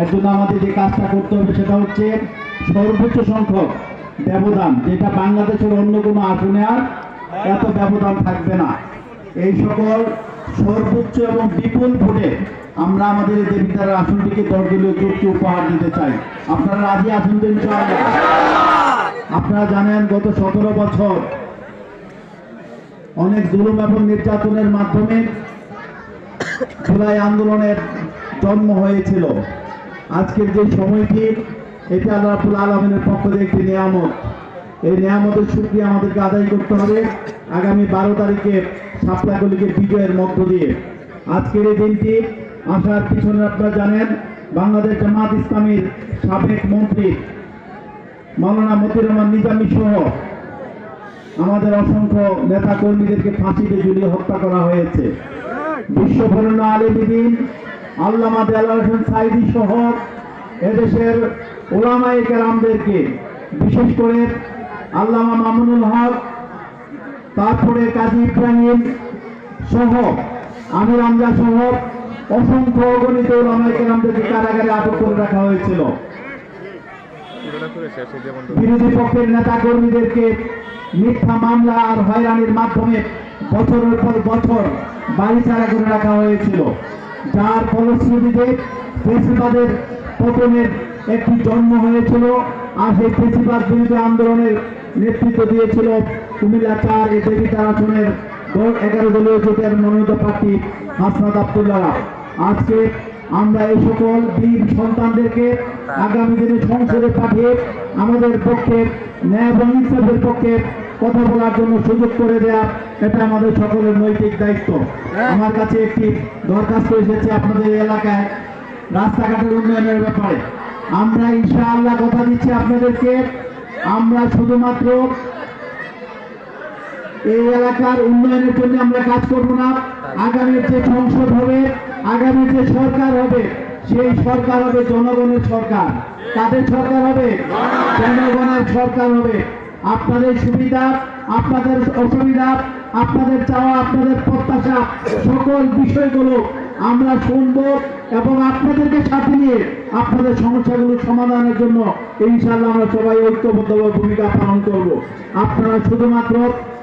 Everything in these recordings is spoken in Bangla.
এর জন্য আমাদের যে কাজটা করতে হবে সেটা হচ্ছে সর্বোচ্চ সংখ্যক ব্যবধান, যেটা বাংলাদেশের অন্য কোনো আসনে আর এত ব্যবধান থাকবে না। এই সকল সর্বোচ্চ এবং বিপুল ভোটে আমরা আমাদের এই দেবিদ্বারের আসনটিকে দলদলীয় জোটকে উপহার দিতে চাই। আপনারা রাজি আছেন তো ইনশাআল্লাহ? আপনারা জানেন গত 17 বছর অনেক জুলুম এবং নির্যাতনের মাধ্যমে জুলাই আন্দোলনের জন্ম হয়েছিল। আজকের যে সময়টি, এটা আল্লাহ রাব্বুল আলামিনের পক্ষ থেকে একটি নিয়ামত। এই নিয়ামতের শুকরিয়া আমাদেরকে আদায় করতে হবে আগামী 12 তারিখে শাপলাকলিকে বিজয়ের মধ্য দিয়ে। আজকের এই দিনটি আসার পিছনে আপনারা জানেন বাংলাদেশ জামাত ইসলামীর সাবেক মন্ত্রী মাওলানা মতিউর রহমান নিজামী সহ আমাদের অসংখ্য নেতা কর্মীদেরকে ফাঁসিতে ঝুলিয়ে হত্যা করা হয়েছে। বিশ্ববরেণ্য আলেম দ্বীন আল্লামা দেলাওয়ার হোসেন সাঈদী সহ এদেশের ওলামায়ে কেরামদেরকে, বিশেষ করে আল্লামা মামুনুল হক, তারপরে কাজী ইব্রাহিম সহ আমির হামজা সহ অসংখ্য অগণিত ওলামায়ে কেরামদেরকে কারাগারে আটক করে রাখা হয়েছিল। বিরোধী পক্ষের নেতা কর্মীদেরকে মিথ্যা মামলা আর হয়রানির মাধ্যমে বছরের পর বছর বাড়ি ছাড়া করে রাখা হয়েছিল, যার ফলশ্রুতিতে ফেসিবাদের পতনের একটি জন্ম হয়েছিল। আর সেই ফেসিবাদ বিরোধী আন্দোলনের নেতৃত্ব দিয়েছিল কুমিল্লা 4 এই দেবিদ্বার আসনের 11 দলীয় জোটের মনোনীত প্রার্থী হাসনাত আব্দুল্লাহ। আজকে আমরা এই সকল বীর সন্তানদেরকে আগামী দিনে সংসদে পাঠিয়ে আমাদের পক্ষে ন্যায় এবং ইনসাফের পক্ষে কথা বলার জন্য সুযোগ করে দেয়া, এটা আমাদের সকলের নৈতিক দায়িত্ব। আমার কাছে একটি দরখাস্ত এসেছে আপনাদের এলাকায় রাস্তাঘাটের উন্নয়নের ব্যাপারে। আমরা ইনশাআল্লাহ কথা দিচ্ছি আপনাদেরকে, আমরা শুধুমাত্র এই এলাকার উন্নয়নের জন্য আমরা কাজ করব না। আগামীর যে সংসদ হবে, আগামীর যে সরকার হবে, সেই সরকার হবে জনগণের সরকার। কাদের সরকার হবে? জনগণের সরকার হবে। আপনাদের সুবিধা, আপনাদের অসুবিধা, আপনাদের চাওয়া, আপনাদের প্রত্যাশা, সকল বিষয়গুলো আমরা শুনব এবং আপনাদেরকে সাথে নিয়ে আপনাদের সমস্যাগুলো সমাধানের জন্য ইনশাআল্লাহ আমরা সবাই ঐক্যবদ্ধভাবে ভূমিকা পালন করব। আপনারা শুধুমাত্র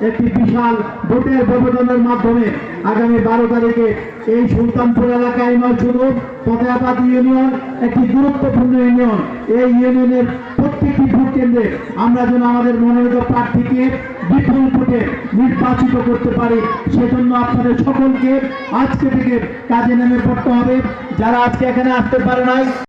একটি বিশাল ভোটের ব্যবধানের মাধ্যমে আগামী 12 তারিখে এই সুলতানপুর এলাকায় নয়, শুধু ফতেহাবাদ ইউনিয়ন একটি গুরুত্বপূর্ণ ইউনিয়ন, এই ইউনিয়নের প্রত্যেকটি ভোট কেন্দ্রে আমরা যেন আমাদের মনোনীত প্রার্থীকে বিপুল ভোটে নির্বাচিত করতে পারি, সেজন্য আপনাদের সকলকে আজকে থেকে কাজে নেমে পড়তে হবে। যারা আজকে এখানে আসতে পারে নাই